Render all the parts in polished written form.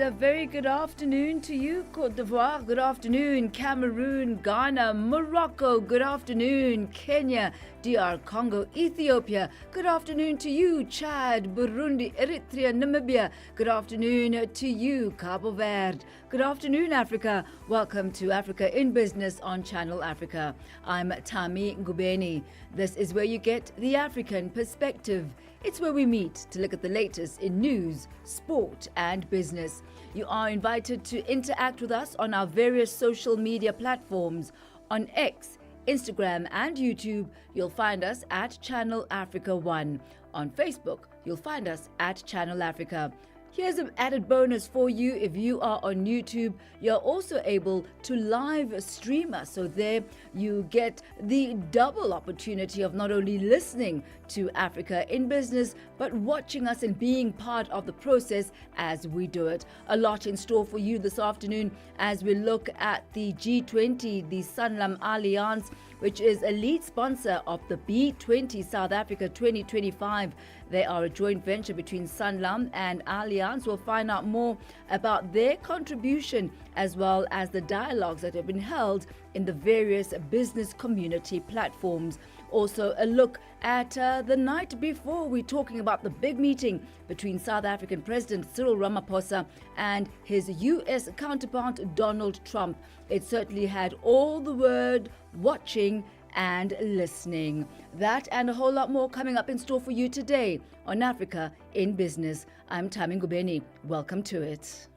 a very good afternoon to you, Côte d'Ivoire. Good afternoon, Cameroon, Ghana, Morocco. Good afternoon, Kenya, DR Congo, Ethiopia. Good afternoon to you, Chad, Burundi, Eritrea, Namibia. Good afternoon to you, Cabo Verde. Good afternoon, Africa. Welcome to Africa in Business on Channel Africa. I'm Thami Ngubeni. This is where you get the African perspective. It's where we meet to look at the latest in news, sport and business. You are invited to interact with us on our various social media platforms. On X, Instagram and YouTube, you'll find us at Channel Africa 1. On Facebook, you'll find us at Channel Africa. Here's an added bonus for you. If you are on YouTube, you're also able to live stream us. So there you get the double opportunity of not only listening to Africa in Business, but watching us and being part of the process as we do it. A lot in store for you this afternoon as we look at the G20, the Sanlam Alliance, which is a lead sponsor of the B20 South Africa 2025. They are a joint venture between Sanlam and Alliance. We'll find out more about their contribution as well as the dialogues that have been held in the various business community platforms. Also a look at the night before. We're talking about the big meeting between South African President Cyril Ramaphosa and his US counterpart Donald Trump. It certainly had all the world watching and listening. That and a whole lot more coming up in store for you today on Africa in Business. I'm Thami Ngubeni. Welcome to it.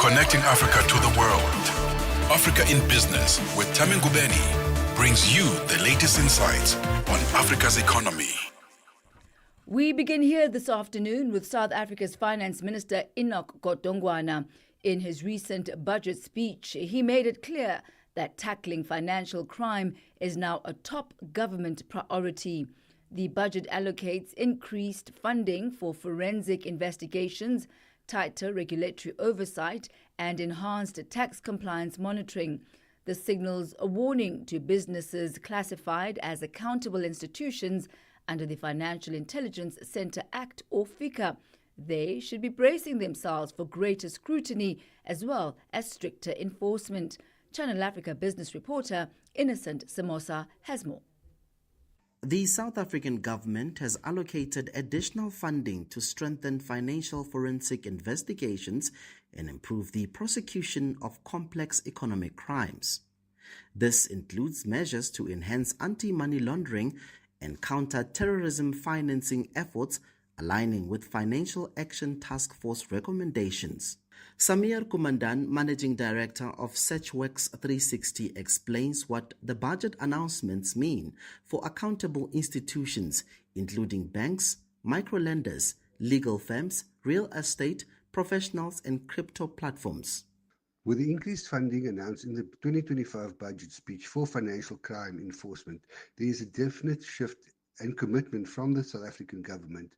Connecting Africa to the world. Africa in Business with Thami Ngubeni brings you the latest insights on Africa's economy. We begin here this afternoon with South Africa's Finance Minister Enoch Godongwana. In his recent budget speech, he made it clear that tackling financial crime is now a top government priority. The budget allocates increased funding for forensic investigations, tighter regulatory oversight, and enhanced tax compliance monitoring. This signals a warning to businesses classified as accountable institutions under the Financial Intelligence Center Act or FICA. They should be bracing themselves for greater scrutiny as well as stricter enforcement. Channel Africa business reporter Innocent Samosa has more. The South African government has allocated additional funding to strengthen financial forensic investigations and improve the prosecution of complex economic crimes. This includes measures to enhance anti-money laundering and counter-terrorism financing efforts, aligning with Financial Action Task Force recommendations. Samir Kumandan, Managing Director of SearchWorks 360, explains what the budget announcements mean for accountable institutions, including banks, microlenders, legal firms, real estate, professionals, and crypto platforms. With the increased funding announced in the 2025 budget speech for financial crime enforcement, there is a definite shift and commitment from the South African government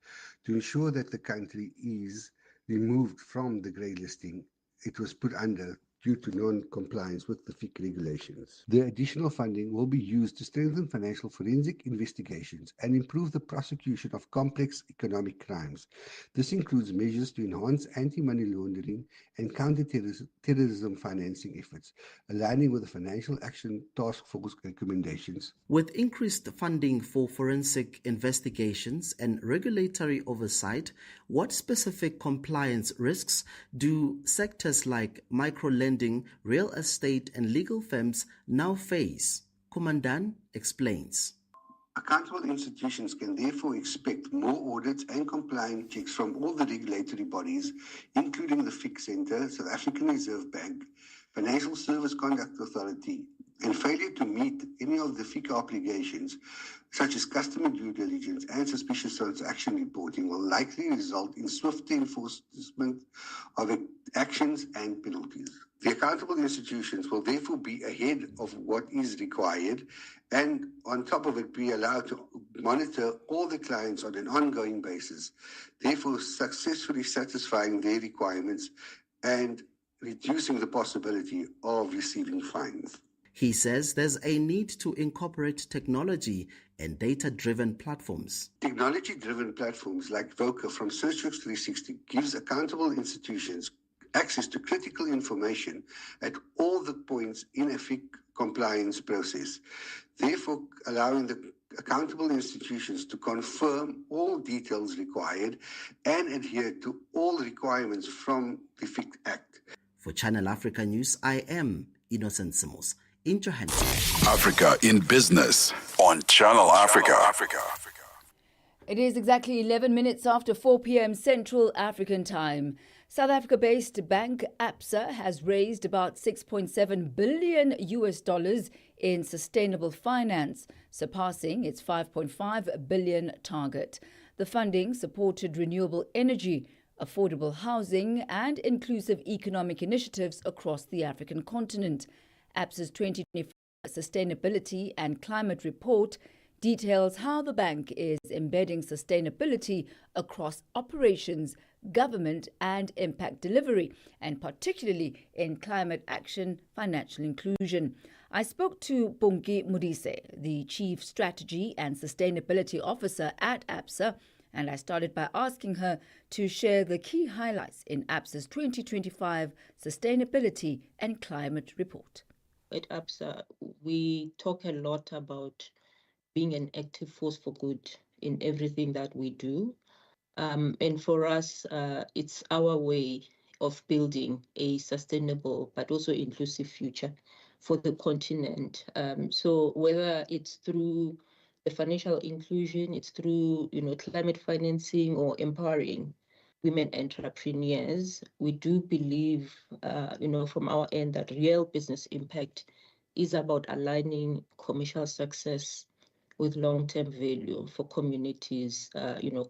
to ensure that the country is removed from the grey listing it was put under due to non-compliance with the FIC regulations. The additional funding will be used to strengthen financial forensic investigations and improve the prosecution of complex economic crimes. This includes measures to enhance anti-money laundering and counter-terrorism financing efforts, aligning with the Financial Action Task Force recommendations. With increased funding for forensic investigations and regulatory oversight, what specific compliance risks do sectors like microlending, real estate, and legal firms now face? Kumandan explains. Accountable institutions can therefore expect more audits and compliance checks from all the regulatory bodies, including the FIC Centre, South African Reserve Bank, Financial Service Conduct Authority, and failure to meet any of the FICA obligations, such as customer due diligence and suspicious transaction reporting, will likely result in swift enforcement of actions and penalties. The accountable institutions will therefore be ahead of what is required and on top of it be allowed to monitor all the clients on an ongoing basis, therefore successfully satisfying their requirements and reducing the possibility of receiving fines. He says there's a need to incorporate technology and data-driven platforms. Technology-driven platforms like Voca from SearchWorks 360 gives accountable institutions access to critical information at all the points in a FIC compliance process, therefore allowing the accountable institutions to confirm all details required and adhere to all requirements from the FIC Act. For Channel Africa News, I am Innocent Simos in Johannesburg. Africa in Business on Channel Africa. It is exactly 11 minutes after 4 p.m. Central African Time. South Africa-based bank Absa has raised about $6.7 billion in sustainable finance, surpassing its $5.5 billion target. The funding supported renewable energy, affordable housing and inclusive economic initiatives across the African continent. Absa's 2024 Sustainability and Climate Report details how the bank is embedding sustainability across operations, government and impact delivery, and particularly in climate action, financial inclusion. I spoke to Punki Modise, the Chief Strategy and Sustainability Officer at Absa, and I started by asking her to share the key highlights in Absa's 2025 Sustainability and Climate Report. At Absa, we talk a lot about being an active force for good in everything that we do. And for us, it's our way of building a sustainable but also inclusive future for the continent. So whether it's through the financial inclusion, it's through climate financing or empowering women entrepreneurs, we do believe from our end that real business impact is about aligning commercial success with long-term value for communities,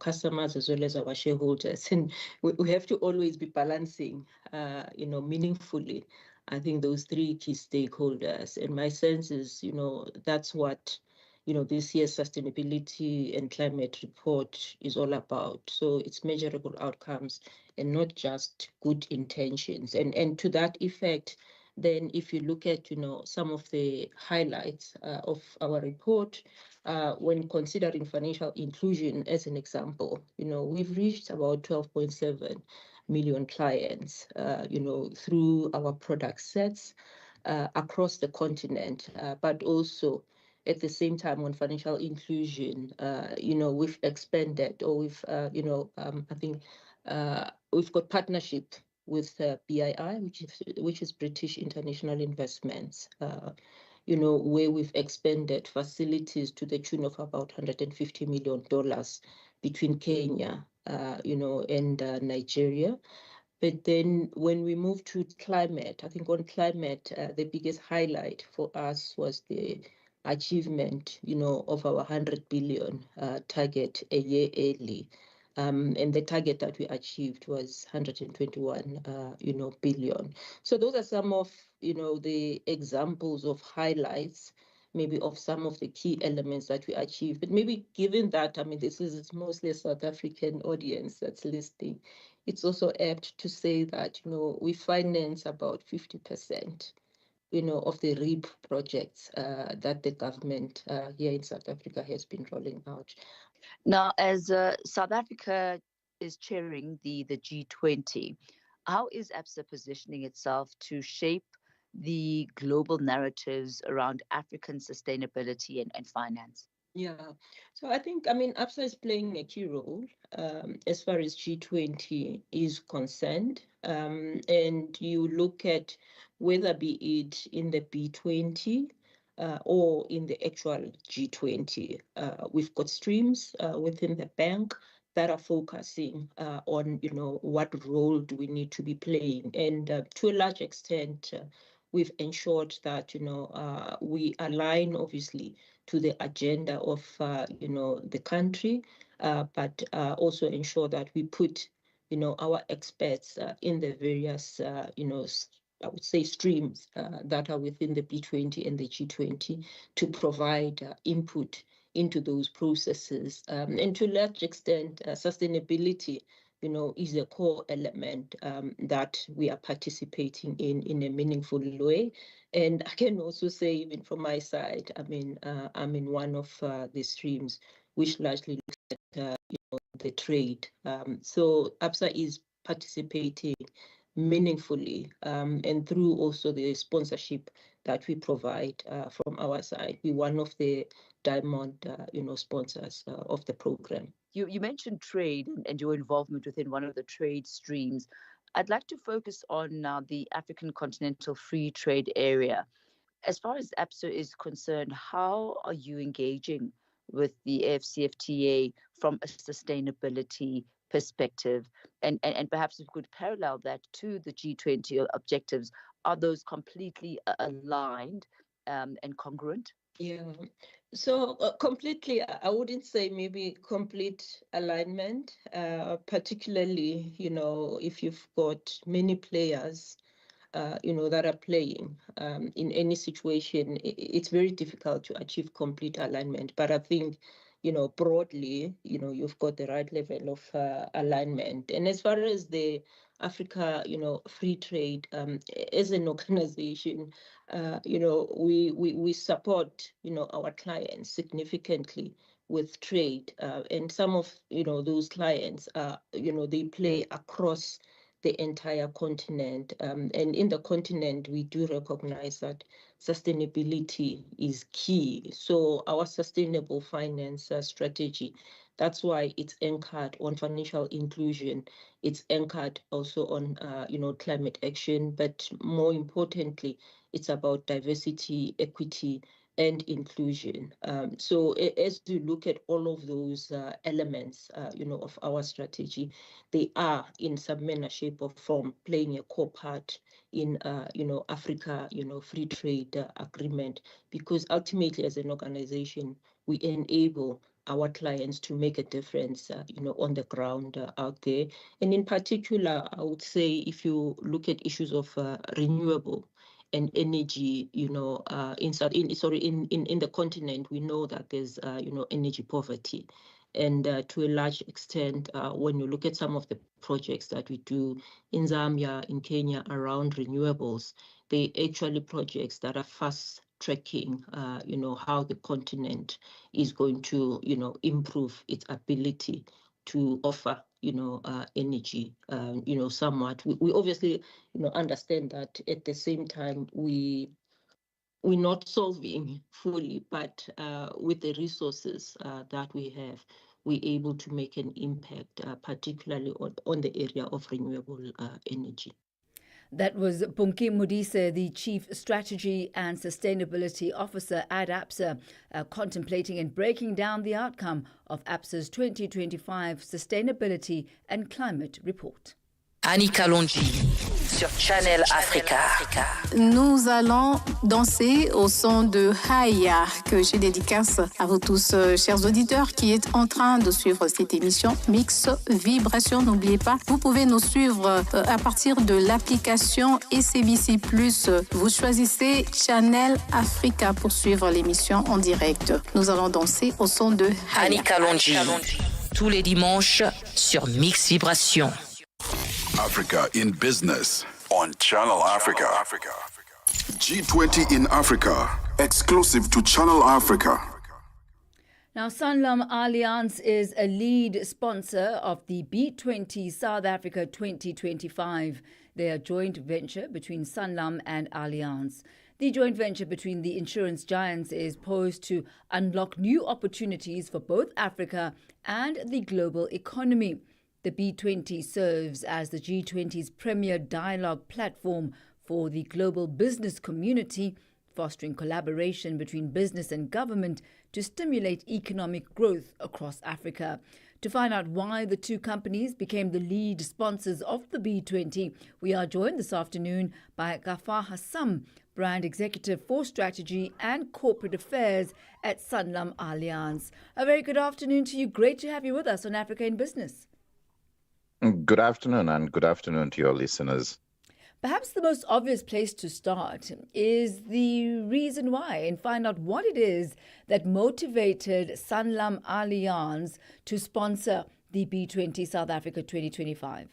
customers as well as our shareholders. And we have to always be balancing, meaningfully, I think, those three key stakeholders. And my sense is, that's what, this year's Sustainability and Climate Report is all about. So it's measurable outcomes and not just good intentions. And to that effect, then if you look at, some of the highlights of our report, when considering financial inclusion as an example, we've reached about 12.7 million clients, through our product sets across the continent, but also at the same time on financial inclusion, we've expanded or we've, I think we've got partnership with BII, which is British International Investments, where we've expanded facilities to the tune of about $150 million between Kenya, and Nigeria. But then when we move to climate, I think on climate, the biggest highlight for us was the achievement, of our 100 billion target a year early. And the target that we achieved was 121, billion. So those are some of, the examples of highlights, maybe of some of the key elements that we achieved. But maybe given that, I mean, this is mostly a South African audience that's listening, it's also apt to say that, we finance about 50%, of the REAP projects that the government here in South Africa has been rolling out. Now, as South Africa is chairing the G20, how is Absa positioning itself to shape the global narratives around African sustainability and finance? Yeah, so I think, Absa is playing a key role as far as G20 is concerned. And you look at whether be it in the B20 or in the actual G20, we've got streams within the bank that are focusing on, what role do we need to be playing. And to a large extent, we've ensured that, we align, obviously, to the agenda of, the country, but also ensure that we put, our experts in the various, I would say, streams that are within the B20 and the G20 to provide input into those processes. And to a large extent, sustainability is a core element that we are participating in a meaningful way. And I can also say, even from my side, I'm in one of the streams which largely looks at the trade. So ABSA is participating meaningfully and through also the sponsorship that we provide from our side. We're one of the diamond sponsors of the program. You mentioned trade and your involvement within one of the trade streams. I'd like to focus on now the African Continental Free Trade Area. As far as ABSA is concerned, how are you engaging with the AfCFTA from a sustainability perspective? And perhaps if we could parallel that to the G20 objectives, are those completely aligned and congruent? Yeah. So completely, I wouldn't say maybe complete alignment, particularly, if you've got many players that are playing in any situation, it's very difficult to achieve complete alignment. But I think, broadly, you've got the right level of alignment. And as far as the Africa, free trade, as an organization, we support, our clients significantly with trade. And some of, those clients, they play across the entire continent. And in the continent, we do recognize that sustainability is key. So our sustainable finance strategy, that's why it's anchored on financial inclusion. It's anchored also on, climate action, but more importantly, it's about diversity, equity, and inclusion. So as you look at all of those elements, of our strategy, they are in some manner, shape, or form playing a core part in, Africa, free trade agreement, because ultimately, as an organization, we enable our clients to make a difference, on the ground out there. And in particular, I would say, if you look at issues of renewable and energy, in the continent, we know that there's, energy poverty. And to a large extent, when you look at some of the projects that we do in Zambia, in Kenya, around renewables, they actually projects that are fast tracking, how the continent is going to, improve its ability to offer, energy, somewhat. We obviously, understand that at the same time, we're not solving fully, but with the resources that we have, we're able to make an impact, particularly on the area of renewable energy. That was Punki Modise, the Chief Strategy and Sustainability Officer at ABSA, contemplating and breaking down the outcome of ABSA's 2025 Sustainability and Climate Report. Annie Kalonji sur Channel Africa. Nous allons danser au son de Haya, que je dédicace à vous tous, chers auditeurs, qui êtes en train de suivre cette émission Mix Vibration. N'oubliez pas, vous pouvez nous suivre à partir de l'application SABC+. Vous choisissez Channel Africa pour suivre l'émission en direct. Nous allons danser au son de Haya. Annie Kalonji, tous les dimanches sur Mix Vibration. Africa in Business on Channel Africa. G20 in Africa, exclusive to Channel Africa. Now, Sanlam Alliance is a lead sponsor of the B20 South Africa 2025. They are a joint venture between Sanlam and Alliance. The joint venture between the insurance giants is poised to unlock new opportunities for both Africa and the global economy. The B20 serves as the G20's premier dialogue platform for the global business community, fostering collaboration between business and government to stimulate economic growth across Africa. To find out why the two companies became the lead sponsors of the B20, we are joined this afternoon by Gafar Hassam, Brand Executive for Strategy and Corporate Affairs at Sanlam Alliance. A very good afternoon to you. Great to have you with us on Africa in Business. Good afternoon, and good afternoon to your listeners. Perhaps the most obvious place to start is the reason why, and find out what it is that motivated Sanlam Alliance to sponsor the B20 South Africa 2025?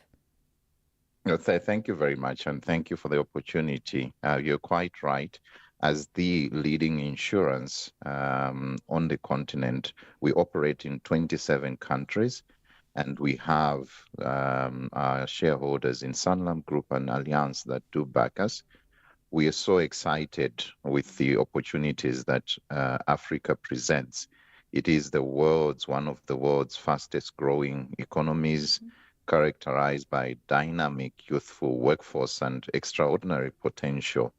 Thank you very much, and thank you for the opportunity. You're quite right. As the leading insurance on the continent, we operate in 27 countries, and we have our shareholders in Sanlam Group and Allianz that do back us. We are so excited with the opportunities that Africa presents. It is one of the world's fastest growing economies, characterized by dynamic, youthful workforce and extraordinary potential.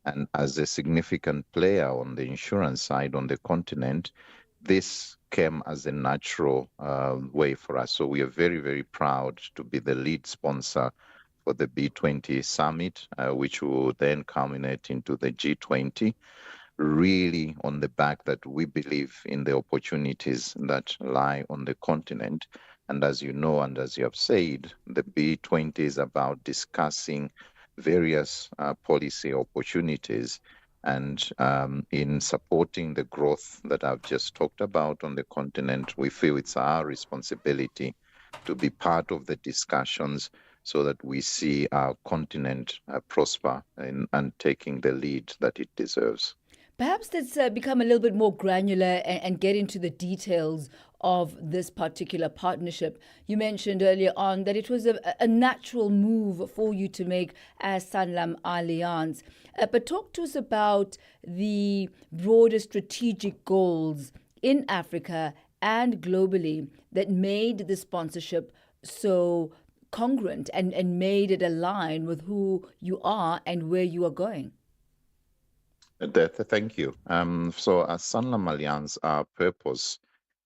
And as a significant player on the insurance side on the continent, this came as a natural way for us. So we are very, very proud to be the lead sponsor for the B20 summit, which will then culminate into the G20, really on the back that we believe in the opportunities that lie on the continent. And as you know, and as you have said, the B20 is about discussing various policy opportunities. And in supporting the growth that I've just talked about on the continent, we feel it's our responsibility to be part of the discussions so that we see our continent prosper and taking the lead that it deserves. Perhaps let's become a little bit more granular and get into the details of this particular partnership. You mentioned earlier on that it was a natural move for you to make as Sanlam Allianz. But talk to us about the broader strategic goals in Africa and globally that made the sponsorship so congruent and made it align with who you are and where you are going. Thank you. So as Sanlam Allianz, our purpose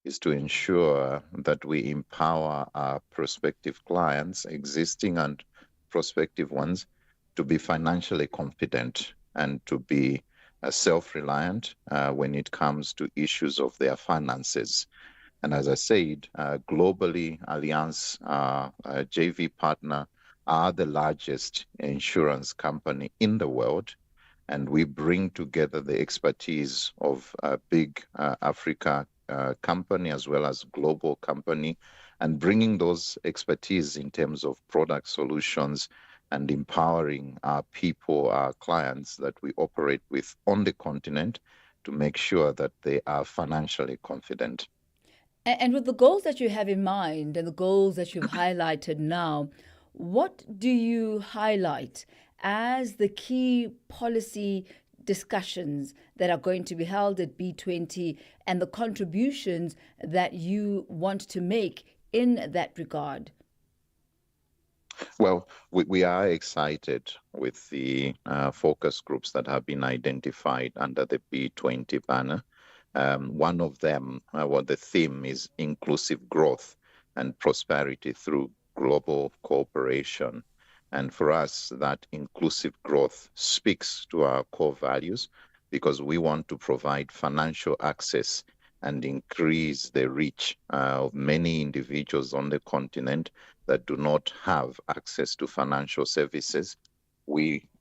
is to ensure that we empower our prospective clients, existing and prospective ones, to be financially confident and to be self-reliant when it comes to issues of their finances. And as I said, globally, Allianz, a JV partner, are the largest insurance company in the world. And we bring together the expertise of a big Africa company as well as global company, and bringing those expertise in terms of product solutions and empowering our people, our clients that we operate with on the continent to make sure that they are financially confident. And with the goals that you have in mind and the goals that you've highlighted now, what do you highlight as the key policy discussions that are going to be held at B20 and the contributions that you want to make in that regard? Well, we are excited with the focus groups that have been identified under the B20 banner. One of them, the theme is inclusive growth and prosperity through global cooperation. And for us, that inclusive growth speaks to our core values because we want to provide financial access and increase the reach of many individuals on the continent that do not have access to financial services.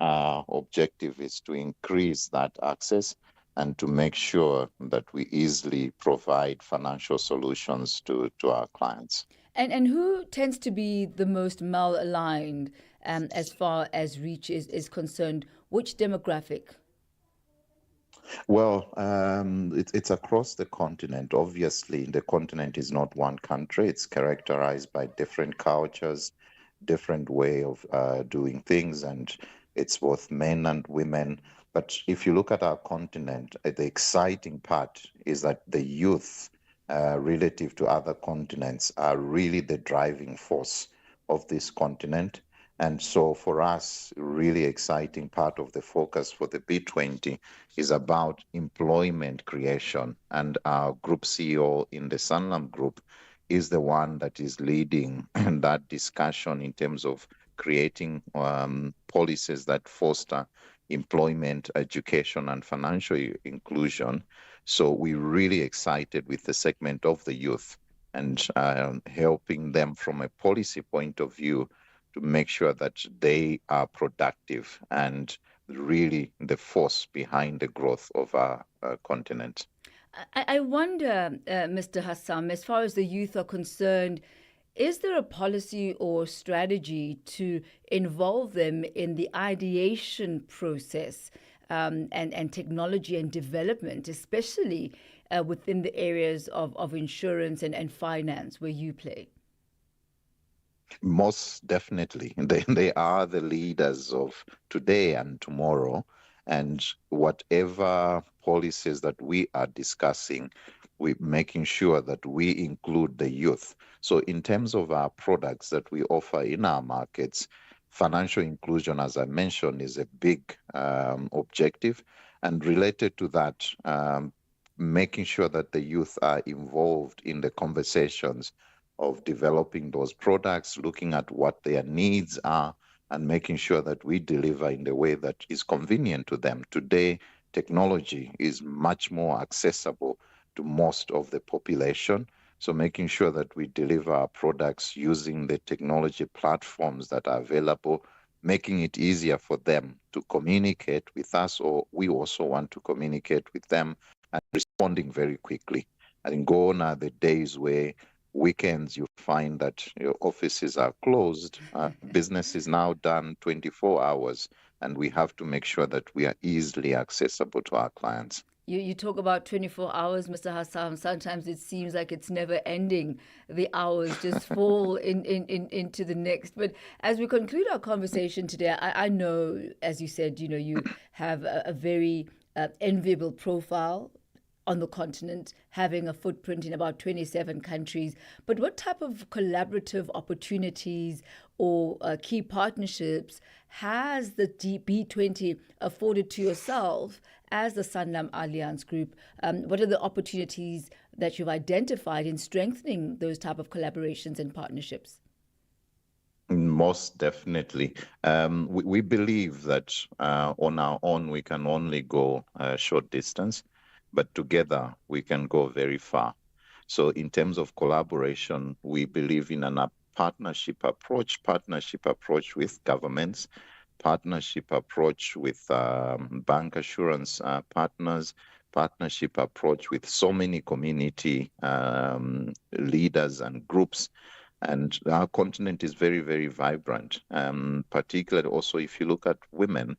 Our objective is to increase that access and to make sure that we easily provide financial solutions to our clients. And who tends to be the most malaligned as far as reach is concerned? Which demographic? Well, it's across the continent. Obviously, the continent is not one country. It's characterized by different cultures, different way of doing things, and it's both men and women. But if you look at our continent, the exciting part is that the youth relative to other continents are really the driving force of this continent. And so for us, really exciting part of the focus for the B20 is about employment creation. And our group CEO in the Sanlam Group is the one that is leading that discussion in terms of creating policies that foster employment, education, and financial inclusion. So we're really excited with the segment of the youth and helping them from a policy point of view to make sure that they are productive and really the force behind the growth of our continent. I wonder, Mr. Hassam, as far as the youth are concerned, Is there a policy or strategy to involve them in the ideation process and technology and development, especially within the areas of insurance and finance where you play? Most definitely. They are the leaders of today and tomorrow. And whatever policies that we are discussing, we're making sure that we include the youth. So in terms of our products that we offer in our markets, financial inclusion, as I mentioned, is a big objective. And related to that, making sure that the youth are involved in the conversations of developing those products, looking at what their needs are, and making sure that we deliver in the way that is convenient to them. Today, technology is much more accessible to most of the population. So making sure that we deliver our products using the technology platforms that are available, making it easier for them to communicate with us, or we also want to communicate with them, and responding very quickly. I think gone are the days where weekends you find that your offices are closed. Business is now done 24 hours, and we have to make sure that we are easily accessible to our clients. You talk about 24 hours, Mr. Hassam. Sometimes it seems like it's never ending. The hours just fall into the next. But as we conclude our conversation today, I know, as you said, you have a very enviable profile on the continent, having a footprint in about 27 countries. But what type of collaborative opportunities or key partnerships has the B20 afforded to yourself as the Sanlam Alliance Group? What are the opportunities that you've identified in strengthening those type of collaborations and partnerships? Most definitely. We believe that on our own we can only go a short distance, but together we can go very far. So in terms of collaboration, we believe in a partnership approach with governments, partnership approach with bank assurance partners, partnership approach with so many community leaders and groups. And our continent is very, very vibrant, particularly also if you look at women.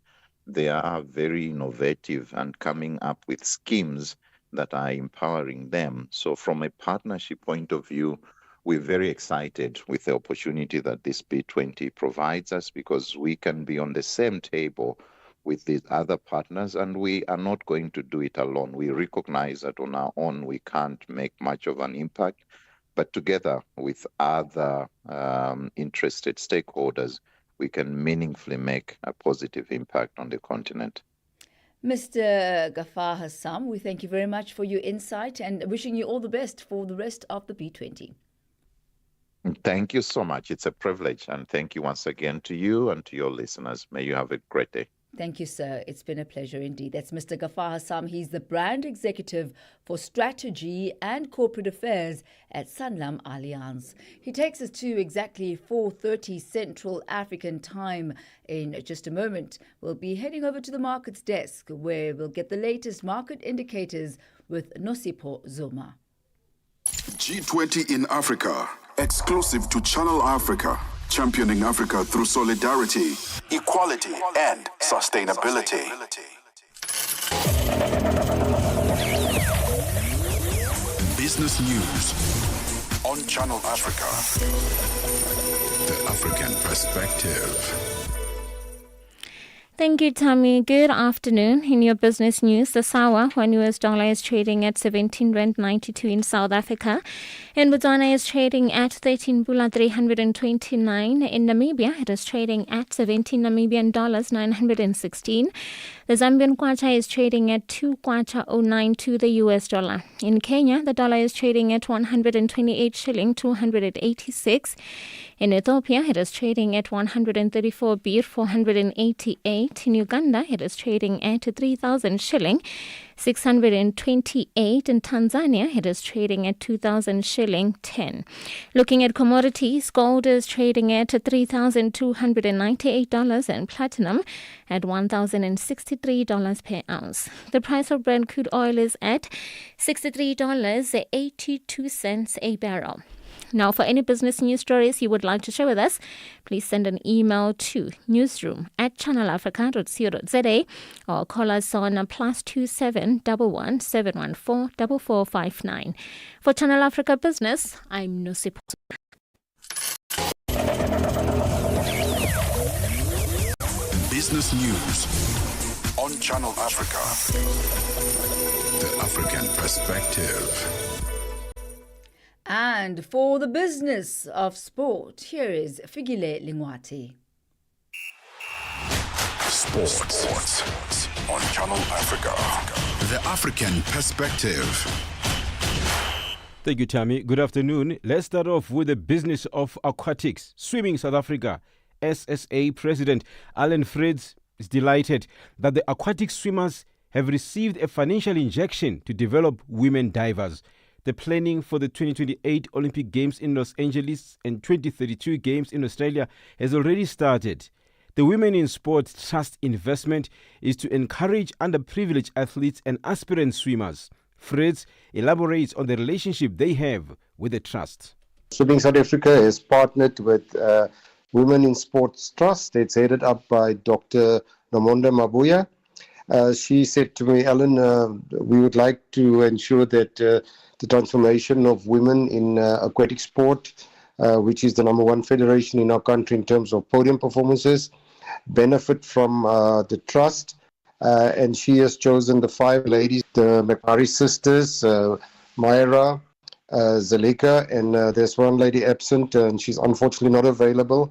They are very innovative and coming up with schemes that are empowering them. So from a partnership point of view, we're very excited with the opportunity that this B20 provides us, because we can be on the same table with these other partners, and we are not going to do it alone. We recognize that on our own we can't make much of an impact, but together with other interested stakeholders, we can meaningfully make a positive impact on the continent. Mr. Ghaffar Hassam, we thank you very much for your insight and wishing you all the best for the rest of the B20. Thank you so much. It's a privilege. And thank you once again to you and to your listeners. May you have a great day. Thank you, sir. It's been a pleasure indeed. That's Mr. Ghaffar Hassam. He's the brand executive for strategy and corporate affairs at Sanlam Alliance. He takes us to exactly 4:30 Central African time. In just a moment, we'll be heading over to the markets desk, where we'll get the latest market indicators with Nosipo Zuma. G20 in Africa, exclusive to Channel Africa, championing Africa through solidarity, equality, and sustainability. Business news on Channel Africa. The African perspective. Thank you, Thami. Good afternoon. In your business news, the SAWA, one US dollar is trading at 17 Rand 92 in South Africa. In Botswana is trading at 13 Pula 329. In Namibia, it is trading at 17 Namibian dollars 916. The Zambian kwacha is trading at 2 kwacha 09 to the US dollar. In Kenya, the dollar is trading at 128 shilling 286. In Ethiopia, it is trading at 134 birr 488. In Uganda, it is trading at 3,000 shilling 628. In Tanzania, it is trading at 2,000 shilling 10. Looking at commodities, gold is trading at $3,298 and platinum at $1,063 per ounce. The price of Brent crude oil is at $63.82 a barrel. Now, for any business news stories you would like to share with us, please send an email to newsroom@channelafrica.co.za or call us on +27 11 714 4459. For Channel Africa Business, I'm Nusip. Business news on Channel Africa. The African perspective. And for the business of sport, here is Figile Lingwati. Sports on Channel Africa. The African perspective. Thank you, Thami. Good afternoon. Let's start off with the business of aquatics. Swimming South Africa. SSA President Alan Fritz is delighted that the aquatic swimmers have received a financial injection to develop women divers. The planning for the 2028 Olympic Games in Los Angeles and 2032 Games in Australia has already started. The Women in Sport Trust investment is to encourage underprivileged athletes and aspirant swimmers. Fritz elaborates on the relationship they have with the trust. Swimming South Africa has partnered with Women in Sports Trust. It's headed up by Dr. Nomonda Mabuya. She said to me, Alan, we would like to ensure that the transformation of women in aquatic sport, which is the number one federation in our country in terms of podium performances, benefit from the trust. And she has chosen the 5 ladies, the McMurray sisters, Myra, Zalika, and there's one lady absent, and she's unfortunately not available.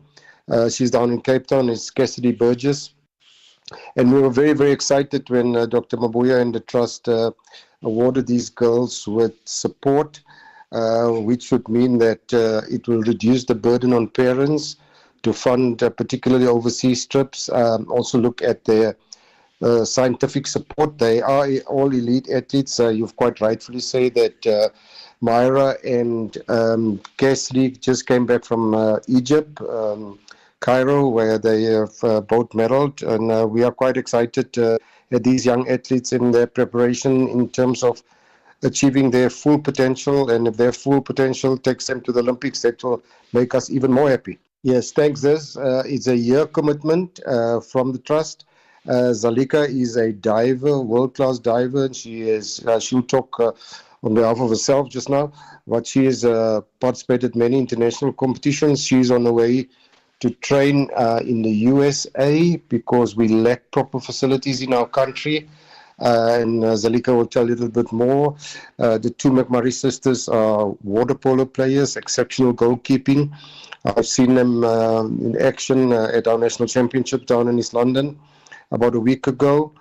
She's down in Cape Town. It's Cassidy Burgess. And we were very, very excited when Dr. Mabuya and the Trust awarded these girls with support, which would mean that it will reduce the burden on parents to fund particularly overseas trips, also look at their scientific support. They are all elite athletes. You've quite rightfully say that Myra and Cassidy just came back from Egypt, Cairo, where they have both medaled, and we are quite excited at these young athletes in their preparation in terms of achieving their full potential, and if their full potential takes them to the Olympics, that will make us even more happy. Yes, thanks. This is a year commitment from the Trust. Zalika is a diver, world-class diver, and she'll talk on behalf of herself just now, but she has participated in many international competitions. She's on the way to train in the USA because we lack proper facilities in our country. And Zalika will tell you a little bit more. The 2 McMurray sisters are water polo players, exceptional goalkeeping. I've seen them in action at our national championship down in East London about a week ago.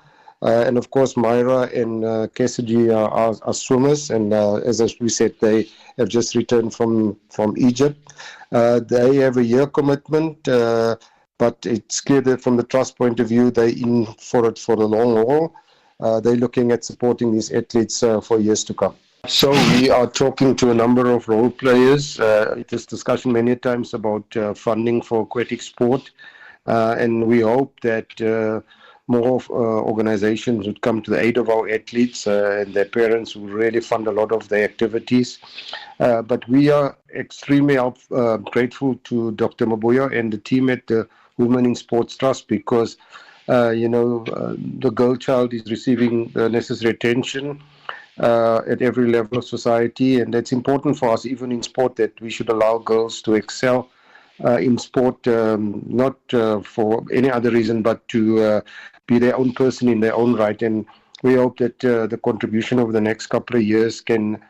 And of course, Myra and Cassidy are swimmers, and as we said, they have just returned from Egypt. They have a year commitment, but it's clear that from the Trust point of view, they're in for it for the long haul. They're looking at supporting these athletes for years to come. So we are talking to a number of role players. This discussion many times about funding for aquatic sport, and we hope that more organizations would come to the aid of our athletes, and their parents will really fund a lot of their activities. But we are extremely grateful to Dr. Mabuya and the team at the Women in Sports Trust because, the girl child is receiving the necessary attention at every level of society. And that's important for us, even in sport, that we should allow girls to excel in sport, not for any other reason, but to be their own person in their own right. And we hope that the contribution over the next couple of years can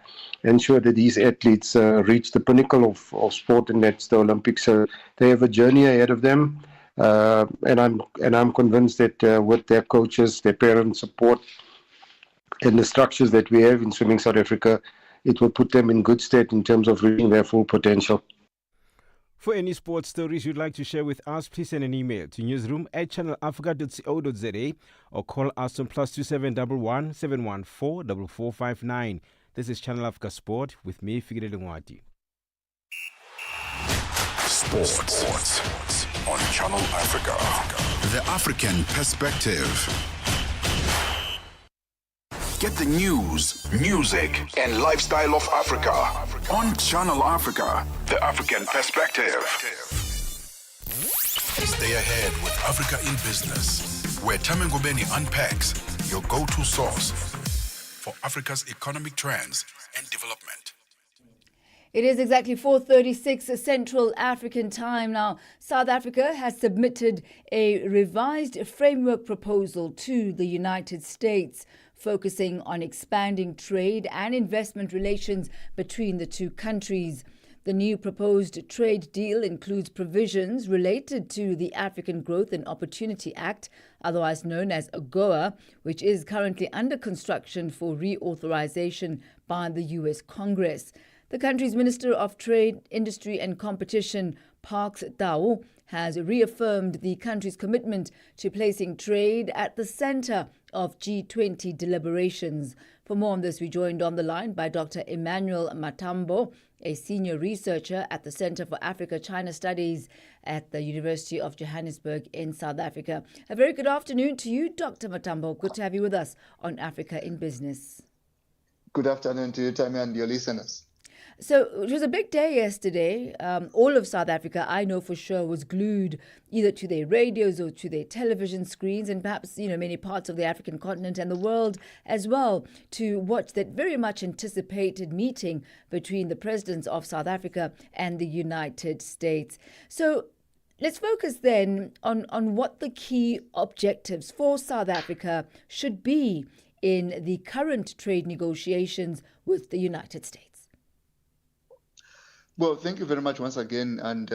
ensure that these athletes reach the pinnacle of sport, and that's the Olympics. So they have a journey ahead of them, and I'm convinced that with their coaches, their parents' support, and the structures that we have in Swimming South Africa, it will put them in good stead in terms of reaching their full potential. For any sports stories you'd like to share with us, please send an email to newsroom@channelafrica.co.za or call us on +27 11 714 4459. This is Channel Africa Sport with me, Figile Lingwati. Sports on Channel Africa. The African perspective. Get the news, music, and lifestyle of Africa. On Channel Africa, the African perspective. Stay ahead with Africa in Business, where Thami Ngubeni unpacks your go-to source for Africa's economic trends and development. It is exactly 4:36 Central African time now. South Africa has submitted a revised framework proposal to the United States, focusing on expanding trade and investment relations between the two countries. The new proposed trade deal includes provisions related to the African Growth and Opportunity Act, otherwise known as AGOA, which is currently under construction for reauthorization by the U.S. Congress. The country's Minister of Trade, Industry and Competition, Parks Tau, has reaffirmed the country's commitment to placing trade at the center of G20 deliberations. For more on this, we joined on the line by Dr. Emmanuel Matambo, a senior researcher at the Center for Africa-China Studies at the University of Johannesburg in South Africa. A very good afternoon to you, Dr. Matambo. Good to have you with us on Africa in Business. Good afternoon to you, Thami, and your listeners. So it was a big day yesterday. All of South Africa, I know for sure, was glued either to their radios or to their television screens, and perhaps, many parts of the African continent and the world as well, to watch that very much anticipated meeting between the presidents of South Africa and the United States. So let's focus then on what the key objectives for South Africa should be in the current trade negotiations with the United States. Well, thank you very much once again. And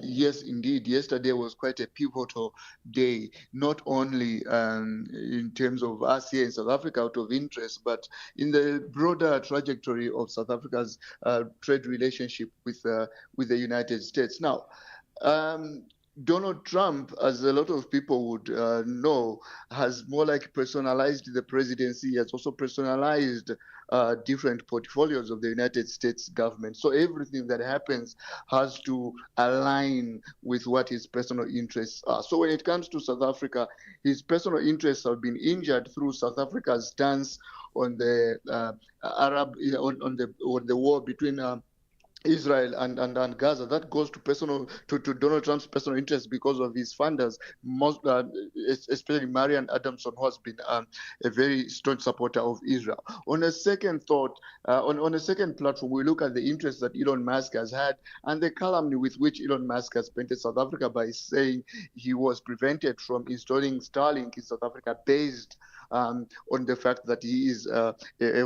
yes, indeed, yesterday was quite a pivotal day, not only in terms of us here in South Africa out of interest, but in the broader trajectory of South Africa's trade relationship with the United States. Now, Donald Trump, as a lot of people would know, has more like personalized the presidency. He has also personalized different portfolios of the United States government. So everything that happens has to align with what his personal interests are. So when it comes to South Africa, his personal interests have been injured through South Africa's stance on the on the war between Israel and Gaza. That goes to Donald Trump's personal interest because of his funders, especially Marian Adamson, who has been a very strong supporter of Israel. On a second thought, on a second platform, we look at the interest that Elon Musk has had and the calumny with which Elon Musk has painted South Africa by saying he was prevented from installing Starlink in South Africa based on the fact that he is a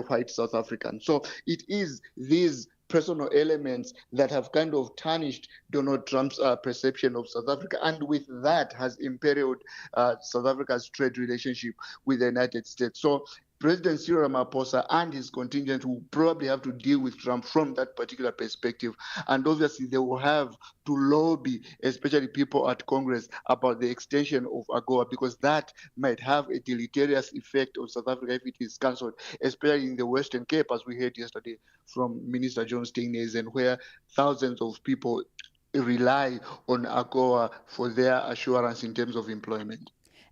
white South African. So it is these personal elements that have kind of tarnished Donald Trump's perception of South Africa, and with that has imperiled South Africa's trade relationship with the United States. So President Cyril Ramaphosa and his contingent will probably have to deal with Trump from that particular perspective. And obviously they will have to lobby, especially people at Congress, about the extension of AGOA, because that might have a deleterious effect on South Africa if it is cancelled, especially in the Western Cape, as we heard yesterday from Minister John Steenhuisen, where thousands of people rely on AGOA for their assurance in terms of employment.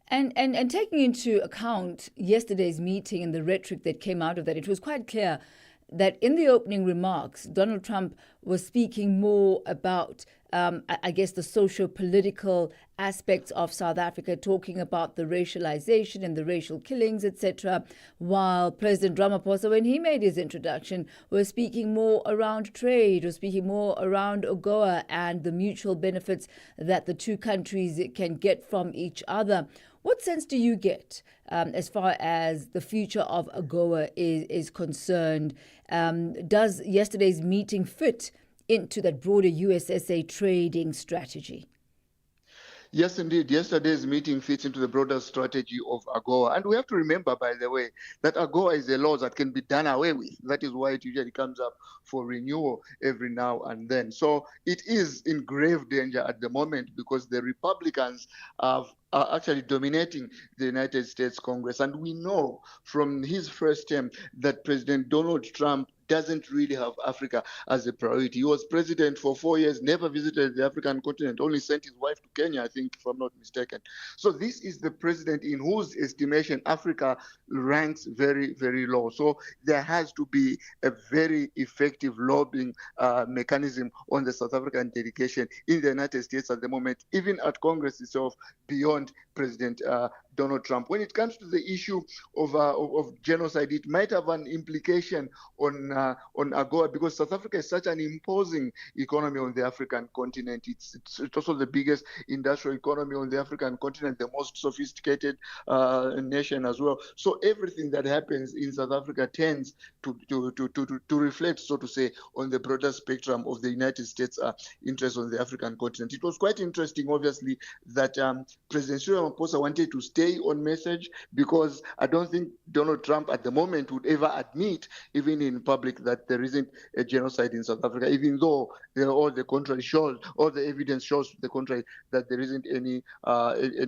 And taking into account yesterday's meeting and the rhetoric that came out of that, it was quite clear that in the opening remarks, Donald Trump was speaking more about, the socio-political aspects of South Africa, talking about the racialization and the racial killings, etc., while President Ramaphosa, when he made his introduction, was speaking more around trade, was speaking more around AGOA and the mutual benefits that the two countries can get from each other. What sense do you get as far as the future of AGOA is concerned? Does yesterday's meeting fit into that broader USSA trading strategy? Yes, indeed. Yesterday's meeting fits into the broader strategy of AGOA. And we have to remember, by the way, that AGOA is a law that can be done away with. That is why it usually comes up for renewal every now and then. So it is in grave danger at the moment because the Republicans are actually dominating the United States Congress. And we know from his first term that President Donald Trump doesn't really have Africa as a priority. He was president for 4 years, never visited the African continent, only sent his wife to Kenya, I think, if I'm not mistaken. So this is the president in whose estimation Africa ranks very, very low. So there has to be a very effective lobbying mechanism on the South African delegation in the United States at the moment, even at Congress itself, beyond President Donald Trump. When it comes to the issue of genocide, it might have an implication on AGOA, because South Africa is such an imposing economy on the African continent. It's also the biggest industrial economy on the African continent, the most sophisticated nation as well. So everything that happens in South Africa tends to reflect, so to say, on the broader spectrum of the United States' interest on the African continent. It was quite interesting, obviously, that President Cyril Ramaphosa wanted to stay on message, because I don't think Donald Trump at the moment would ever admit, even in public, that there isn't a genocide in South Africa, even though all the evidence shows to the contrary, that there isn't any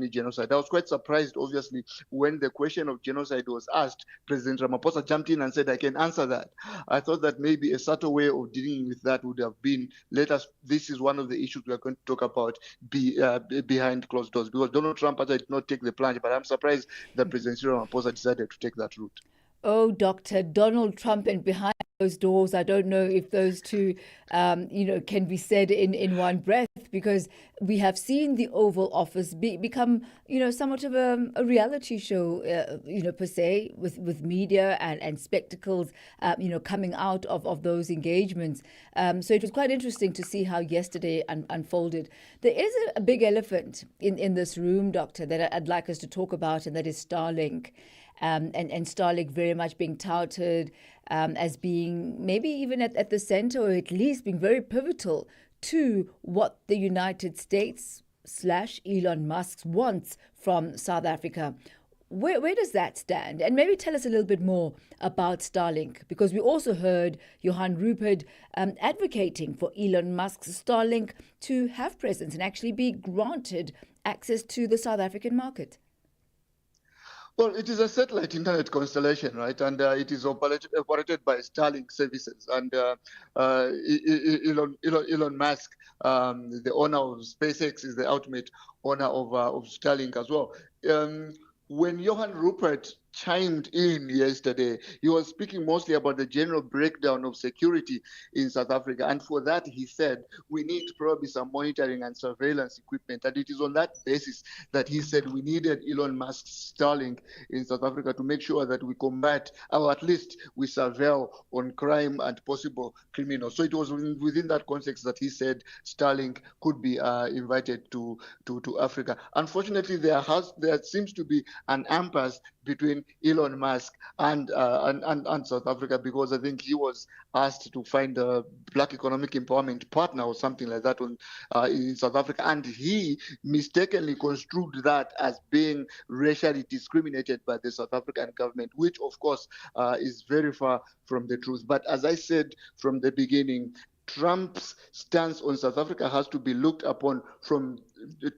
genocide. I was quite surprised, obviously, when the question of genocide was asked. President Ramaphosa jumped in and said, "I can answer that." I thought that maybe a subtle way of dealing with that would have been, this is one of the issues we are going to talk about behind closed doors, because Donald Trump did not take the plunge, but I'm surprised that President Cyril Ramaphosa decided to take that route. Oh, Dr. Donald Trump and behind those doors, I don't know if those two, can be said in one breath, because we have seen the Oval Office become, somewhat of a reality show, per se, with media and spectacles, coming out of those engagements. So it was quite interesting to see how yesterday unfolded. There is a big elephant in this room, Doctor, that I'd like us to talk about, and that is Starlink. And Starlink very much being touted as being maybe even at the center, or at least being very pivotal to what the United States / Elon Musk wants from South Africa. Where does that stand? And maybe tell us a little bit more about Starlink, because we also heard Johan Rupert advocating for Elon Musk's Starlink to have presence and actually be granted access to the South African market. Well, it is a satellite internet constellation, right? And it is operated by Starlink services. And Elon Musk, the owner of SpaceX, is the ultimate owner of Starlink as well. When Johan Rupert chimed in yesterday, he was speaking mostly about the general breakdown of security in South Africa. And for that, he said, we need probably some monitoring and surveillance equipment. And it is on that basis that he said we needed Elon Musk's Starlink in South Africa to make sure that we combat, or at least we surveil on crime and possible criminals. So it was within that context that he said Starlink could be invited to Africa. Unfortunately, there seems to be an impasse between Elon Musk and South Africa, because I think he was asked to find a Black economic empowerment partner or something like that in South Africa, and he mistakenly construed that as being racially discriminated by the South African government, which of course is very far from the truth. But as I said from the beginning, Trump's stance on South Africa has to be looked upon from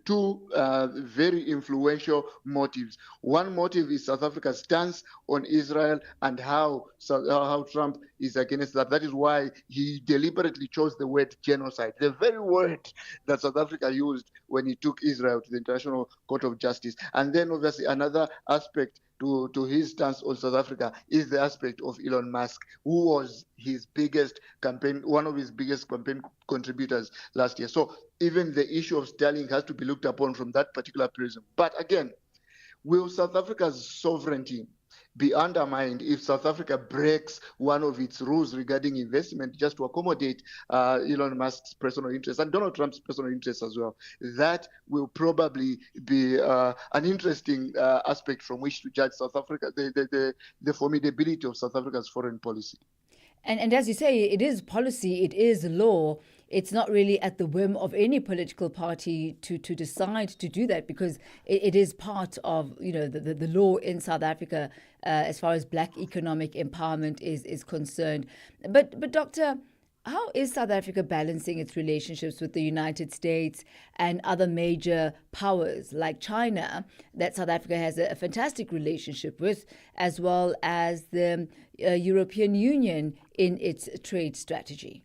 two very influential motives. One motive is South Africa's stance on Israel and how Trump is against that. That is why he deliberately chose the word genocide, the very word that South Africa used when he took Israel to the International Court of Justice. And then obviously another aspect to his stance on South Africa is the aspect of Elon Musk, who was one of his biggest campaign contributors last year. So even the issue of Starlink has to be looked upon from that particular prism. But again, will South Africa's sovereignty be undermined if South Africa breaks one of its rules regarding investment just to accommodate Elon Musk's personal interests and Donald Trump's personal interests as well? That will probably be an interesting aspect from which to judge South Africa, the formidability of South Africa's foreign policy. And as you say, it is policy, it is law. It's not really at the whim of any political party to decide to do that, because it is part of the law in South Africa as far as Black economic empowerment is concerned. But Doctor, How is South Africa balancing its relationships with the United States and other major powers like China that South Africa has a fantastic relationship with, as well as the European Union in its trade strategy?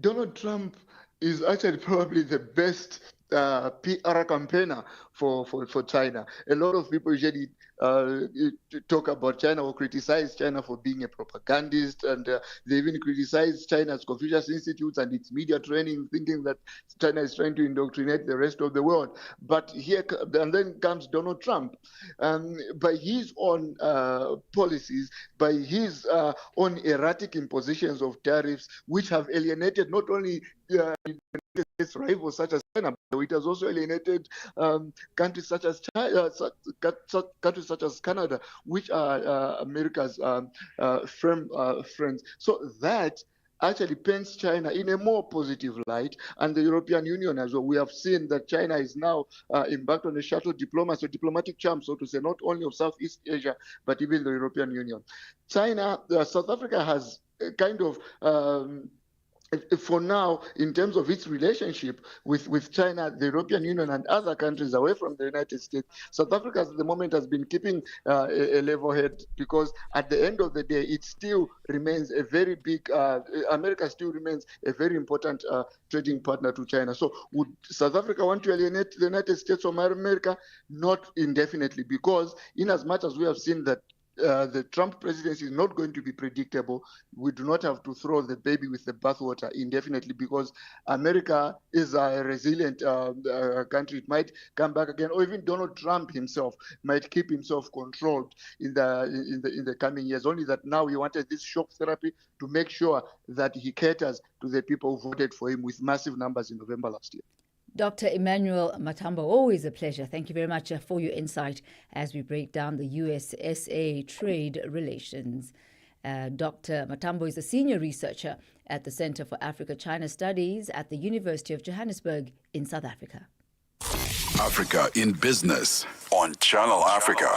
Donald Trump is actually probably the best PR campaigner for China. A lot of people usually talk about China or criticize China for being a propagandist, and they even criticize China's Confucius Institutes and its media training, thinking that China is trying to indoctrinate the rest of the world. But and then comes Donald Trump. By his own policies, by his own erratic impositions of tariffs, which have alienated not only its rivals such as China, but it has also alienated countries such as China, countries such as Canada, which are America's firm friends. So that actually paints China in a more positive light, and the European Union as well. We have seen that China is now embarked on a shuttle diplomacy, a diplomatic charm, so to say, not only of Southeast Asia, but even the European Union. South Africa has kind of for now, in terms of its relationship with China, the European Union, and other countries away from the United States, South Africa at the moment has been keeping a level head, because at the end of the day, it still remains a very big, America still remains a very important trading partner to China. So would South Africa want to alienate the United States from America? Not indefinitely, because in as much as we have seen that the Trump presidency is not going to be predictable, we do not have to throw the baby with the bathwater indefinitely, because America is a resilient country. It might come back again, or even Donald Trump himself might keep himself controlled in the coming years. Only that now he wanted this shock therapy to make sure that he caters to the people who voted for him with massive numbers in November last year. Dr. Emmanuel Matambo, always a pleasure. Thank you very much for your insight as we break down the US-SA trade relations. Dr. Matambo is a senior researcher at the Center for Africa-China Studies at the University of Johannesburg in South Africa. Africa in Business on Channel Africa.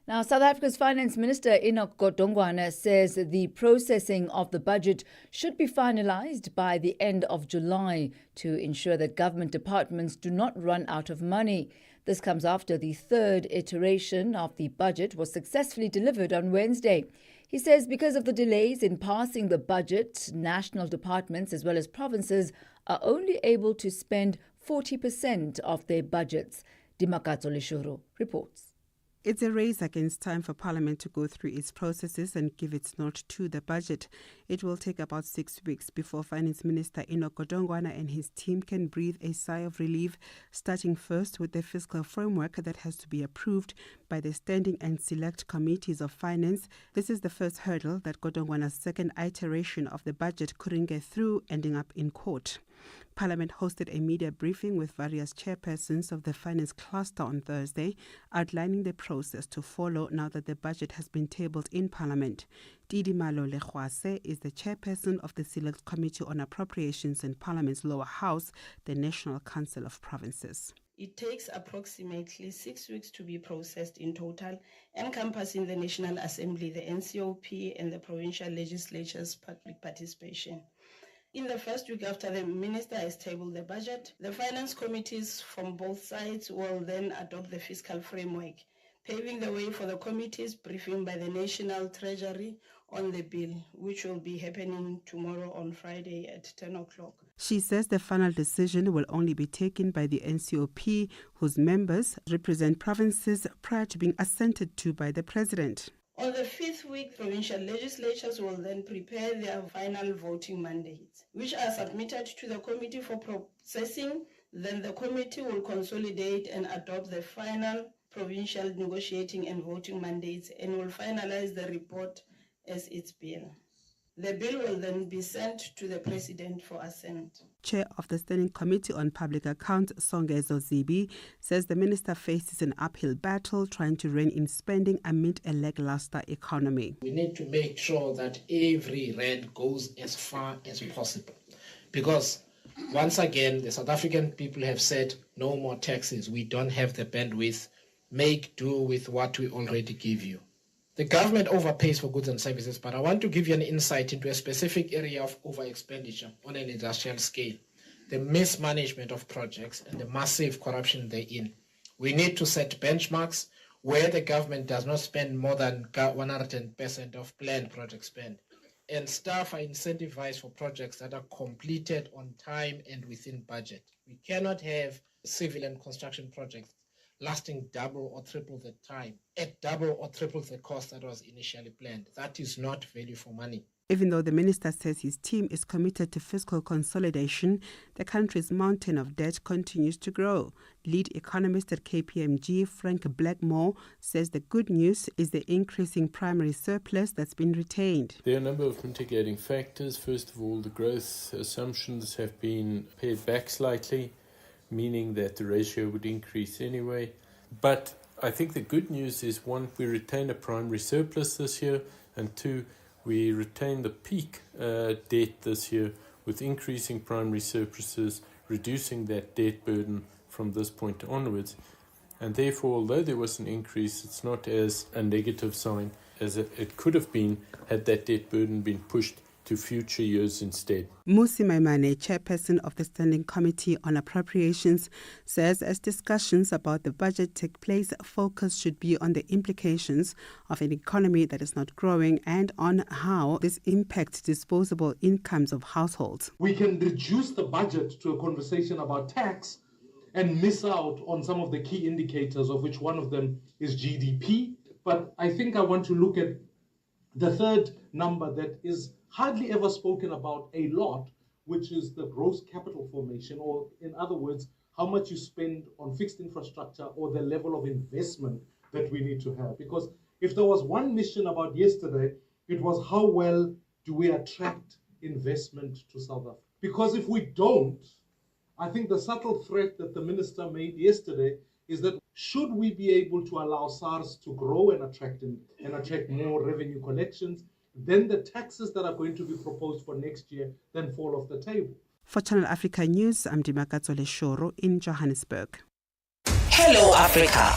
Now, South Africa's Finance Minister Enoch Godongwana says the processing of the budget should be finalized by the end of July to ensure that government departments do not run out of money. This comes after the third iteration of the budget was successfully delivered on Wednesday. He says because of the delays in passing the budget, national departments as well as provinces are only able to spend 40% of their budgets. Dimakatso Leshuru reports. It's a race against time for Parliament to go through its processes and give its nod to the budget. It will take about 6 weeks before Finance Minister Enoch Godongwana and his team can breathe a sigh of relief, starting first with the fiscal framework that has to be approved by the Standing and Select Committees of Finance. This is the first hurdle that Godongwana's second iteration of the budget couldn't get through, ending up in court. Parliament hosted a media briefing with various chairpersons of the finance cluster on Thursday, outlining the process to follow now that the budget has been tabled in Parliament. Didi Malo Lehwase is the chairperson of the Select Committee on Appropriations in Parliament's lower house, the National Council of Provinces. It takes approximately 6 weeks to be processed in total, encompassing the National Assembly, the NCOP, and the provincial legislatures' public participation. In the first week after the minister has tabled the budget, the finance committees from both sides will then adopt the fiscal framework, paving the way for the committee's briefing by the National Treasury on the bill, which will be happening tomorrow on Friday at 10 o'clock. She says the final decision will only be taken by the NCOP, whose members represent provinces prior to being assented to by the president. On the fifth week, provincial legislatures will then prepare their final voting mandates, which are submitted to the committee for processing. Then the committee will consolidate and adopt the final provincial negotiating and voting mandates and will finalize the report as its bill. The bill will then be sent to the President for assent. Chair of the Standing Committee on Public Accounts, Songezo Zibi, says the minister faces an uphill battle trying to rein in spending amid a lackluster economy. We need to make sure that every rand goes as far as possible, because once again, the South African people have said no more taxes. We don't have the bandwidth. Make do with what we already give you. The government overpays for goods and services, but I want to give you an insight into a specific area of over-expenditure on an industrial scale, the mismanagement of projects and the massive corruption therein. We need to set benchmarks where the government does not spend more than 100% of planned project spend. And staff are incentivized for projects that are completed on time and within budget. We cannot have civil and construction projects lasting double or triple the time, at double or triple the cost that was initially planned. That is not value for money. Even though the minister says his team is committed to fiscal consolidation, the country's mountain of debt continues to grow. Lead economist at KPMG, Frank Blackmore, says the good news is the increasing primary surplus that's been retained. There are a number of mitigating factors. First of all, the growth assumptions have been pared back slightly, meaning that the ratio would increase anyway. But I think the good news is, one, we retain a primary surplus this year, and two, we retain the peak debt this year with increasing primary surpluses, reducing that debt burden from this point onwards. And therefore, although there was an increase, it's not as a negative sign as it could have been had that debt burden been pushed to future years instead. Musi Maimane, chairperson of the Standing Committee on Appropriations, says as discussions about the budget take place, focus should be on the implications of an economy that is not growing and on how this impacts disposable incomes of households. We can reduce the budget to a conversation about tax and miss out on some of the key indicators, of which one of them is GDP. But I think I want to look at the third number that is hardly ever spoken about a lot, which is the gross capital formation, or in other words, how much you spend on fixed infrastructure or the level of investment that we need to have. Because if there was one mission about yesterday, it was how well do we attract investment to South Africa? Because if we don't, I think the subtle threat that the minister made yesterday is that should we be able to allow SARS to grow and attract more revenue collections, then the taxes that are going to be proposed for next year then fall off the table. For Channel Africa News, I'm Dimakatsole Shoro in Johannesburg. Hello, Africa.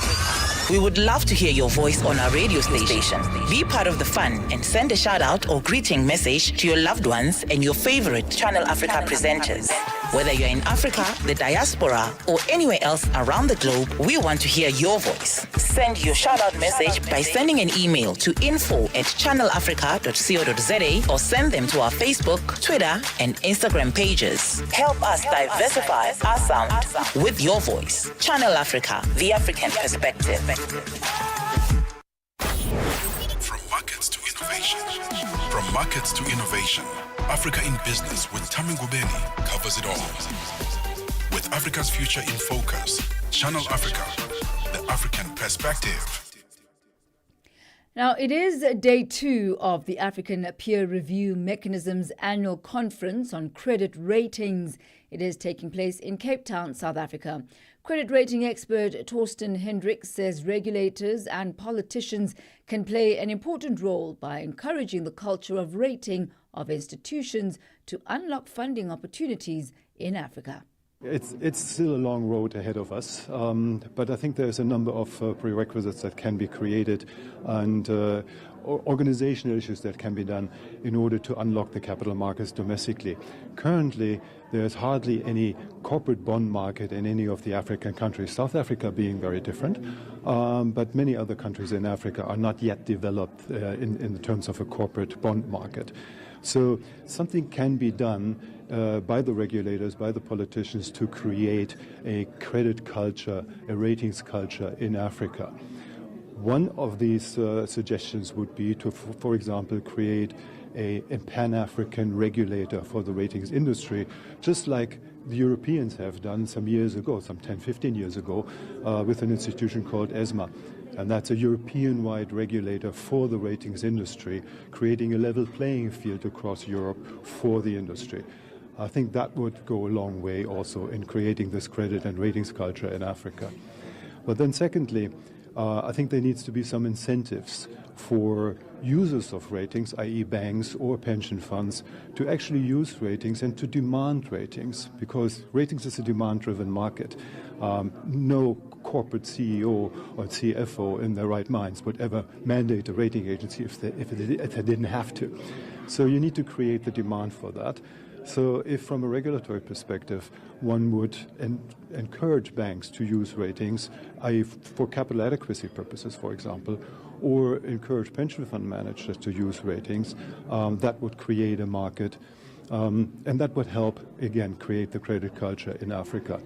We would love to hear your voice on our radio station. Be part of the fun and send a shout out or greeting message to your loved ones and your favorite Channel Africa presenters. Whether you're in Africa, the diaspora, or anywhere else around the globe, we want to hear your voice. Send your shout out message by sending an email to info@channelafrica.co.za or send them to our Facebook, Twitter, and Instagram pages. Help us diversify our sound with your voice. Channel Africa, the African perspective. From markets to innovation, Africa in Business with Thami Ngubeni covers it all. With Africa's future in focus, Channel Africa, the African perspective. Now, it is day 2 of the African Peer Review Mechanism's annual conference on credit ratings. It is taking place in Cape Town, South Africa. Credit rating expert Torsten Hendricks says regulators and politicians can play an important role by encouraging the culture of rating of institutions to unlock funding opportunities in Africa. It's still a long road ahead of us, but I think there's a number of prerequisites that can be created and organizational issues that can be done in order to unlock the capital markets domestically. Currently, there's hardly any corporate bond market in any of the African countries, South Africa being very different, but many other countries in Africa are not yet developed in terms of a corporate bond market. So something can be done by the regulators, by the politicians to create a credit culture, a ratings culture in Africa. One of these suggestions would be to, for example, create a Pan-African regulator for the ratings industry, just like the Europeans have done some years ago, some 10, 15 years ago, with an institution called ESMA. And that's a European-wide regulator for the ratings industry, creating a level playing field across Europe for the industry. I think that would go a long way also in creating this credit and ratings culture in Africa. But then secondly, I think there needs to be some incentives for users of ratings, i.e. banks or pension funds, to actually use ratings and to demand ratings, because ratings is a demand-driven market. No corporate CEO or CFO in their right minds would ever mandate a rating agency if they didn't have to. So you need to create the demand for that. So if from a regulatory perspective, one would encourage banks to use ratings, i.e. for capital adequacy purposes, for example, or encourage pension fund managers to use ratings, that would create a market, and that would help, again, create the credit culture in Africa.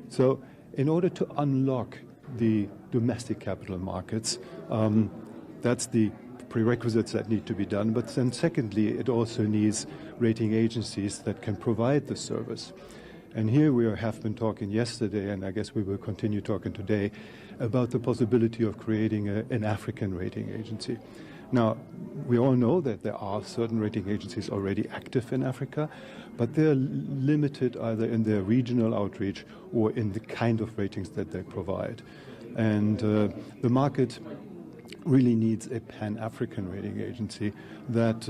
So in order to unlock the domestic capital markets, that's the prerequisites that need to be done. But then secondly, it also needs rating agencies that can provide the service. And here we have been talking yesterday, and I guess we will continue talking today, about the possibility of creating an African rating agency. Now, we all know that there are certain rating agencies already active in Africa, but they're limited either in their regional outreach or in the kind of ratings that they provide. And the market really needs a pan-African rating agency that